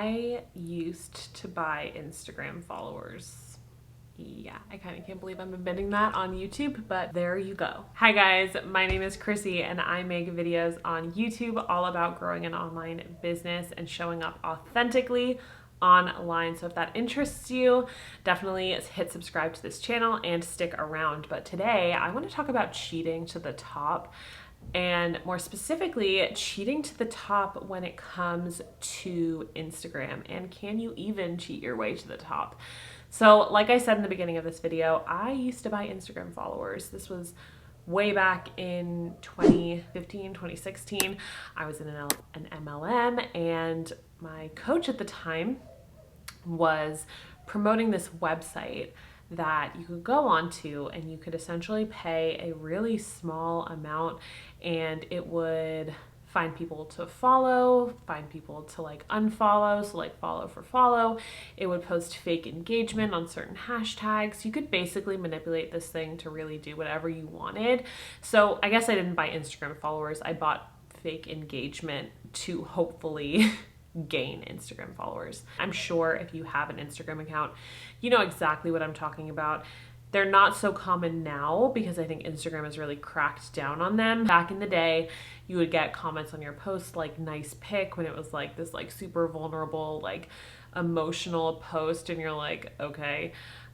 I used to buy Instagram followers. Yeah, I kind of can't believe I'm admitting that on YouTube, but there you go. Hi guys, my name is Chrissy and I make videos on YouTube all about growing an online business and showing up authentically online. So if that interests you, definitely hit subscribe to this channel and stick around. But today I want to talk about cheating to the top, and more specifically, cheating to the top when it comes to Instagram. And can you even cheat your way to the top? So like I said in the beginning of this video, I used to buy Instagram followers. This was way back in 2015, 2016. I was in an MLM, and my coach at the time was promoting this website that you could go onto and you could essentially pay a really small amount and it would find people to follow, find people to like unfollow, so like follow for follow. It would post fake engagement on certain hashtags. You could basically manipulate this thing to really do whatever you wanted. So I guess I didn't buy Instagram followers. I bought fake engagement to hopefully gain Instagram followers. I'm sure if you have an Instagram account, you know exactly what I'm talking about. They're not so common now because I think Instagram has really cracked down on them. Back in the day, you would get comments on your post like nice pic when it was like this like super vulnerable, like emotional post, and you're like, okay.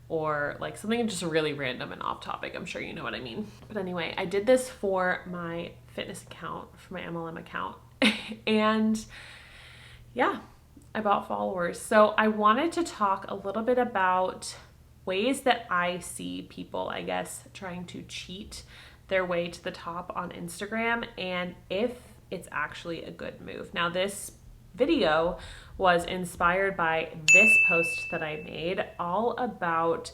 Or like something just really random and off topic. I'm sure you know what I mean. But anyway, I did this for my fitness account, for my MLM account. And yeah, I bought followers. So I wanted to talk a little bit about ways that I see people, I guess, trying to cheat their way to the top on Instagram and if it's actually a good move. Now, this video was inspired by this post that I made all about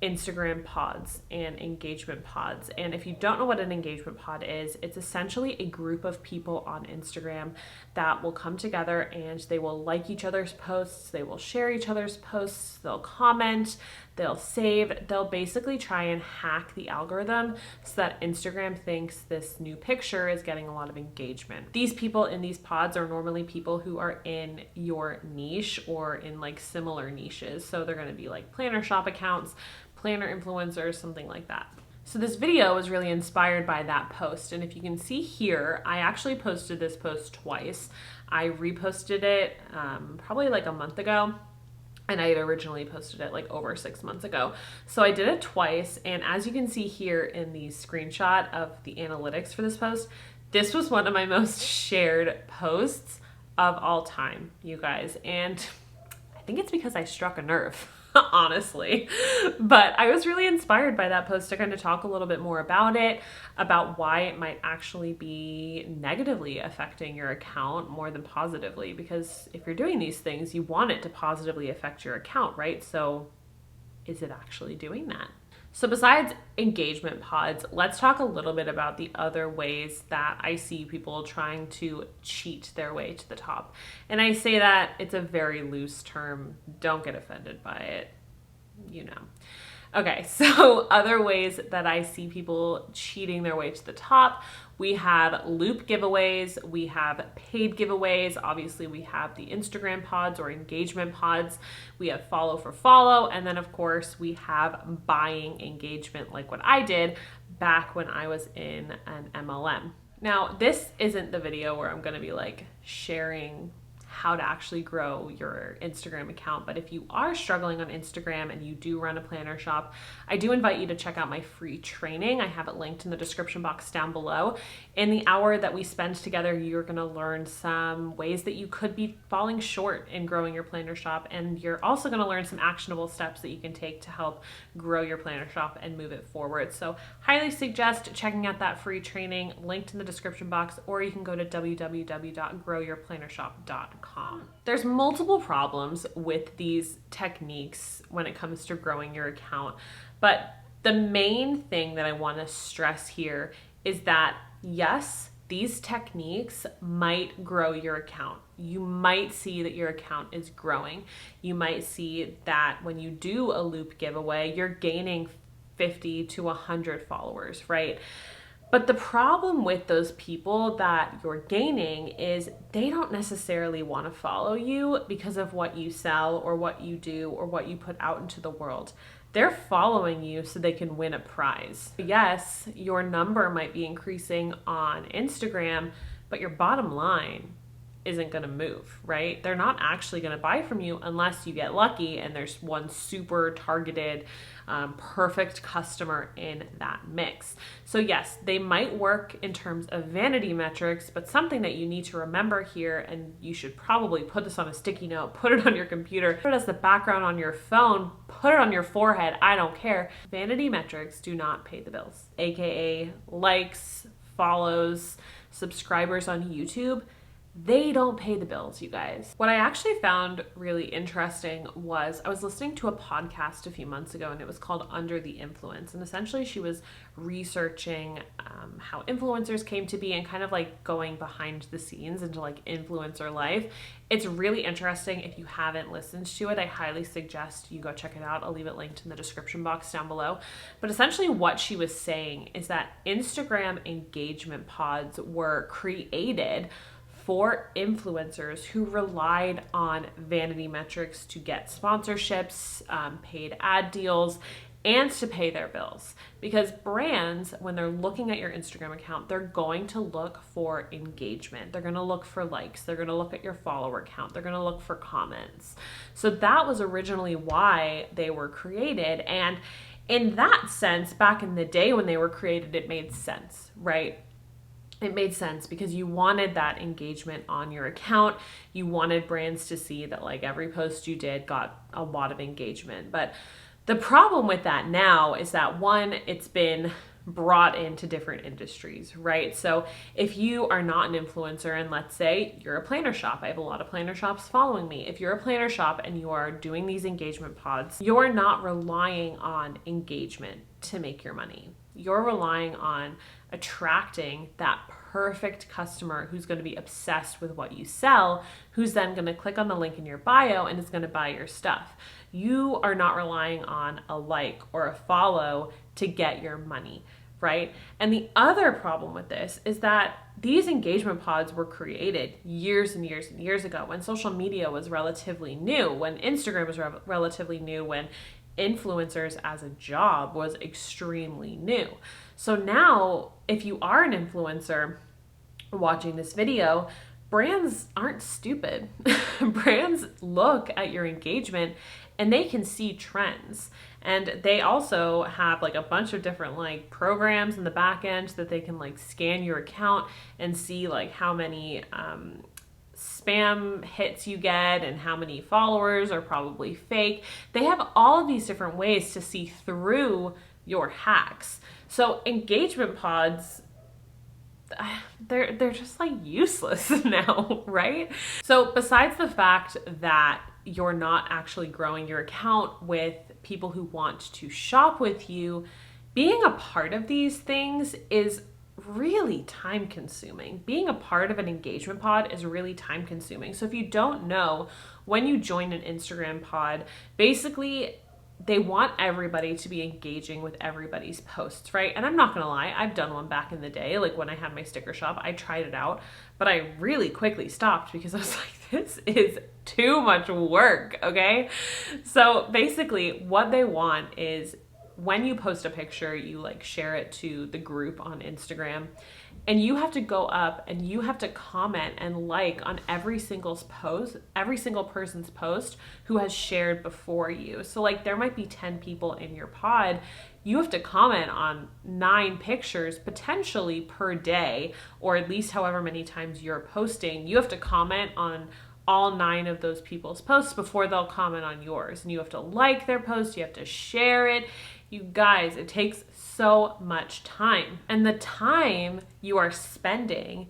Instagram pods and engagement pods. And if you don't know what an engagement pod is, it's essentially a group of people on Instagram that will come together and they will like each other's posts, they will share each other's posts, they'll comment, they'll save, they'll basically try and hack the algorithm so that Instagram thinks this new picture is getting a lot of engagement. These people in these pods are normally people who are in your niche or in like similar niches. So they're going to be like planner shop accounts, planner influencers, something like that. So this video was really inspired by that post. And if you can see here, I actually posted this post twice. I reposted it probably like a month ago. And I had originally posted it like over 6 months ago. So I did it twice. And as you can see here in the screenshot of the analytics for this post, this was one of my most shared posts of all time, you guys. And I think it's because I struck a nerve, honestly. But I was really inspired by that post to kind of talk a little bit more about it, about why it might actually be negatively affecting your account more than positively. Because if you're doing these things, you want it to positively affect your account, right? So is it actually doing that? So besides engagement pods, let's talk a little bit about the other ways that I see people trying to cheat their way to the top. And I say that it's a very loose term. Don't get offended by it, you know. Okay, so other ways that I see people cheating their way to the top, we have loop giveaways, we have paid giveaways, obviously we have the Instagram pods or engagement pods, we have follow for follow, and then of course we have buying engagement like what I did back when I was in an MLM. Now, this isn't the video where I'm gonna be like sharing how to actually grow your Instagram account. But if you are struggling on Instagram and you do run a planner shop, I do invite you to check out my free training. I have it linked in the description box down below. In the hour that we spend together, you're gonna learn some ways that you could be falling short in growing your planner shop. And you're also gonna learn some actionable steps that you can take to help grow your planner shop and move it forward. So highly suggest checking out that free training linked in the description box, or you can go to www.growyourplannershop.com. There's multiple problems with these techniques when it comes to growing your account, but the main thing that I want to stress here is that yes, these techniques might grow your account. You might see that your account is growing. You might see that when you do a loop giveaway, you're gaining 50 to 100 followers, right? But the problem with those people that you're gaining is they don't necessarily want to follow you because of what you sell or what you do or what you put out into the world. They're following you so they can win a prize. Yes, your number might be increasing on Instagram, but your bottom line isn't going to move, right? They're not actually going to buy from you unless you get lucky and there's one super targeted, perfect customer in that mix. So yes, they might work in terms of vanity metrics, but something that you need to remember here, and you should probably put this on a sticky note, put it on your computer, put it as the background on your phone, put it on your forehead, I don't care. Vanity metrics do not pay the bills, AKA likes, follows, subscribers on YouTube. They don't pay the bills, you guys. What I actually found really interesting was I was listening to a podcast a few months ago, and it was called Under the Influence. And essentially she was researching how influencers came to be and kind of like going behind the scenes into like influencer life. It's really interesting. If you haven't listened to it, I highly suggest you go check it out. I'll leave it linked in the description box down below. But essentially what she was saying is that Instagram engagement pods were created for influencers who relied on vanity metrics to get sponsorships, paid ad deals, and to pay their bills. Because brands, when they're looking at your Instagram account, they're going to look for engagement. They're going to look for likes. They're going to look at your follower count. They're going to look for comments. So that was originally why they were created. And in that sense, back in the day when they were created, it made sense, right? It made sense because you wanted that engagement on your account. You wanted brands to see that like every post you did got a lot of engagement. But the problem with that now is that one, it's been brought into different industries, right? So if you are not an influencer and let's say you're a planner shop, I have a lot of planner shops following me. If you're a planner shop and you are doing these engagement pods, you're not relying on engagement to make your money. You're relying on attracting that perfect customer who's going to be obsessed with what you sell, who's then going to click on the link in your bio and is going to buy your stuff. You are not relying on a like or a follow to get your money, right? And the other problem with this is that these engagement pods were created years and years and years ago when social media was relatively new, when Instagram was relatively new, when influencers as a job was extremely new. So now, if you are an influencer watching this video, brands aren't stupid. Brands look at your engagement and they can see trends. And they also have like a bunch of different like programs in the back end that they can like scan your account and see like how many spam hits you get and how many followers are probably fake. They have all of these different ways to see through your hacks. So engagement pods, they're just like useless now, right? So besides the fact that you're not actually growing your account with people who want to shop with you, being a part of these things is really time consuming. Being a part of an engagement pod is really time consuming. So if you don't know, when you join an Instagram pod, basically they want everybody to be engaging with everybody's posts, right? And I'm not gonna lie, I've done one back in the day, like when I had my sticker shop, I tried it out, but I really quickly stopped because I was like, this is too much work, okay? So basically what they want is when you post a picture, you like share it to the group on Instagram, and you have to go up and you have to comment and like on every single person's post who has shared before you. So like there might be 10 people in your pod. You have to comment on 9 pictures potentially per day, or at least however many times you're posting. You have to comment on all 9 of those people's posts before they'll comment on yours. And you have to like their post, you have to share it. You guys, it takes so much time. And the time you are spending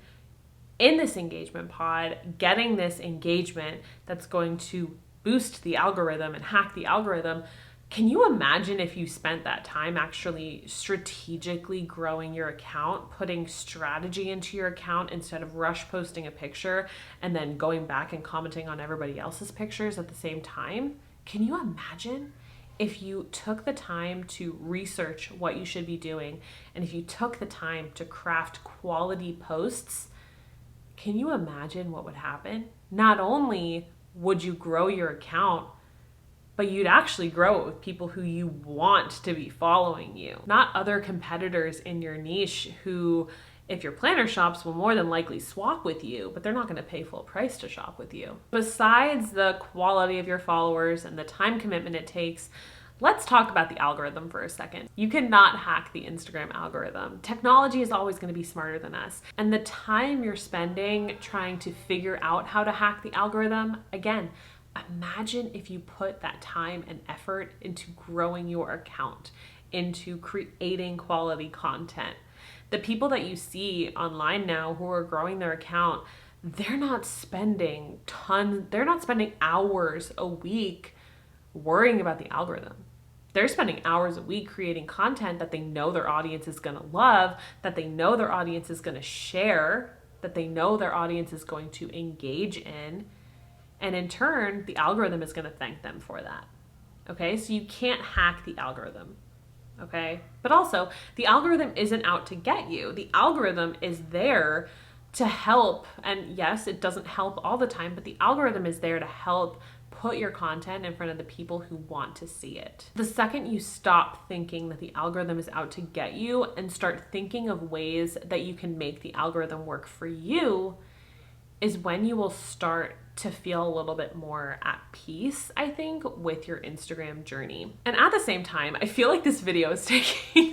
in this engagement pod, getting this engagement that's going to boost the algorithm and hack the algorithm, can you imagine if you spent that time actually strategically growing your account, putting strategy into your account instead of rush posting a picture and then going back and commenting on everybody else's pictures at the same time? Can you imagine? if you took the time to research what you should be doing, and if you took the time to craft quality posts, can you imagine what would happen? Not only would you grow your account, but you'd actually grow it with people who you want to be following you, not other competitors in your niche who, if your planner shops, will more than likely swap with you, but they're not going to pay full price to shop with you. Besides the quality of your followers and the time commitment it takes, let's talk about the algorithm for a second. You cannot hack the Instagram algorithm. Technology is always going to be smarter than us. And the time you're spending trying to figure out how to hack the algorithm, again, imagine if you put that time and effort into growing your account, into creating quality content. The people that you see online now who are growing their account, they're not spending hours a week worrying about the algorithm. They're spending hours a week creating content that they know their audience is going to love, that they know their audience is going to share, that they know their audience is going to engage in. And in turn, the algorithm is going to thank them for that. Okay, so you can't hack the algorithm. Okay, but also the algorithm isn't out to get you. The algorithm is there to help. And yes, it doesn't help all the time, but the algorithm is there to help put your content in front of the people who want to see it. The second you stop thinking that the algorithm is out to get you and start thinking of ways that you can make the algorithm work for you is when you will start to feel a little bit more at peace, I think, with your Instagram journey. And at the same time, I feel like this video is taking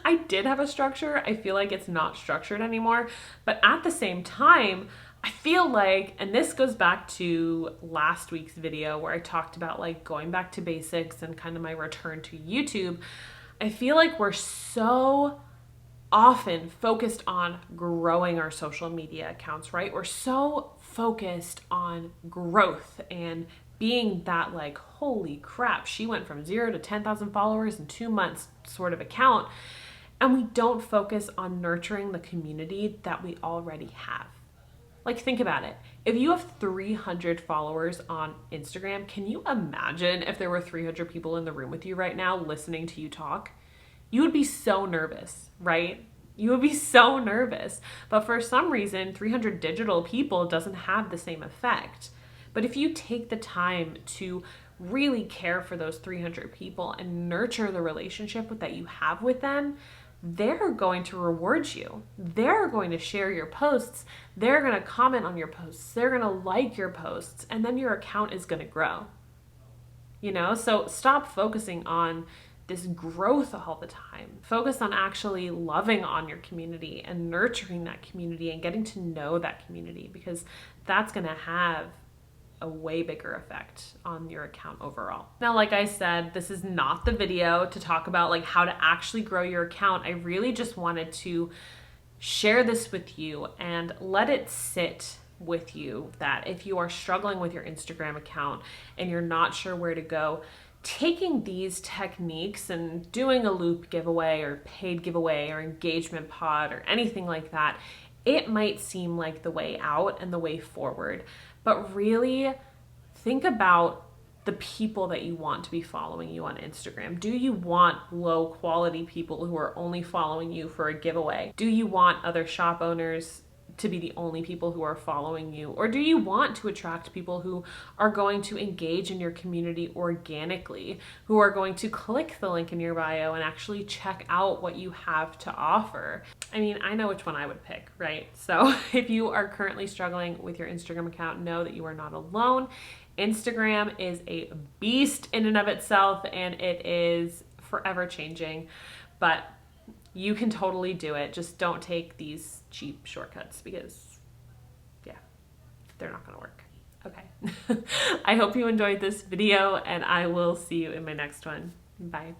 I did have a structure. I feel like it's not structured anymore. But at the same time, I feel like, and this goes back to last week's video where I talked about going back to basics and kind of my return to YouTube. I feel like we're so often focused on growing our social media accounts, right? We're so focused on growth and being that holy crap, she went from 0 to 10,000 followers in 2 months sort of account. And we don't focus on nurturing the community that we already have. Think about it. If you have 300 followers on Instagram, can you imagine if there were 300 people in the room with you right now listening to you talk? You would be so nervous, right? You would be so nervous. But for some reason, 300 digital people doesn't have the same effect. But if you take the time to really care for those 300 people and nurture the relationship that you have with them, they're going to reward you. They're going to share your posts. They're going to comment on your posts. They're going to like your posts. And then your account is going to grow. So stop focusing on this growth all the time. Focus on actually loving on your community and nurturing that community and getting to know that community, because that's going to have a way bigger effect on your account overall. Now, like I said, this is not the video to talk about how to actually grow your account. I really just wanted to share this with you and let it sit with you that if you are struggling with your Instagram account and you're not sure where to go, taking these techniques and doing a loop giveaway or paid giveaway or engagement pod or anything like that, it might seem like the way out and the way forward. But really think about the people that you want to be following you on Instagram. Do you want low quality people who are only following you for a giveaway? Do you want other shop owners to be the only people who are following you? Or do you want to attract people who are going to engage in your community organically, who are going to click the link in your bio and actually check out what you have to offer? I mean, I know which one I would pick, right? So if you are currently struggling with your Instagram account, know that you are not alone. Instagram is a beast in and of itself, and it is forever changing, but you can totally do it. Just don't take these cheap shortcuts because, yeah, they're not going to work. Okay. I hope you enjoyed this video, and I will see you in my next one. Bye.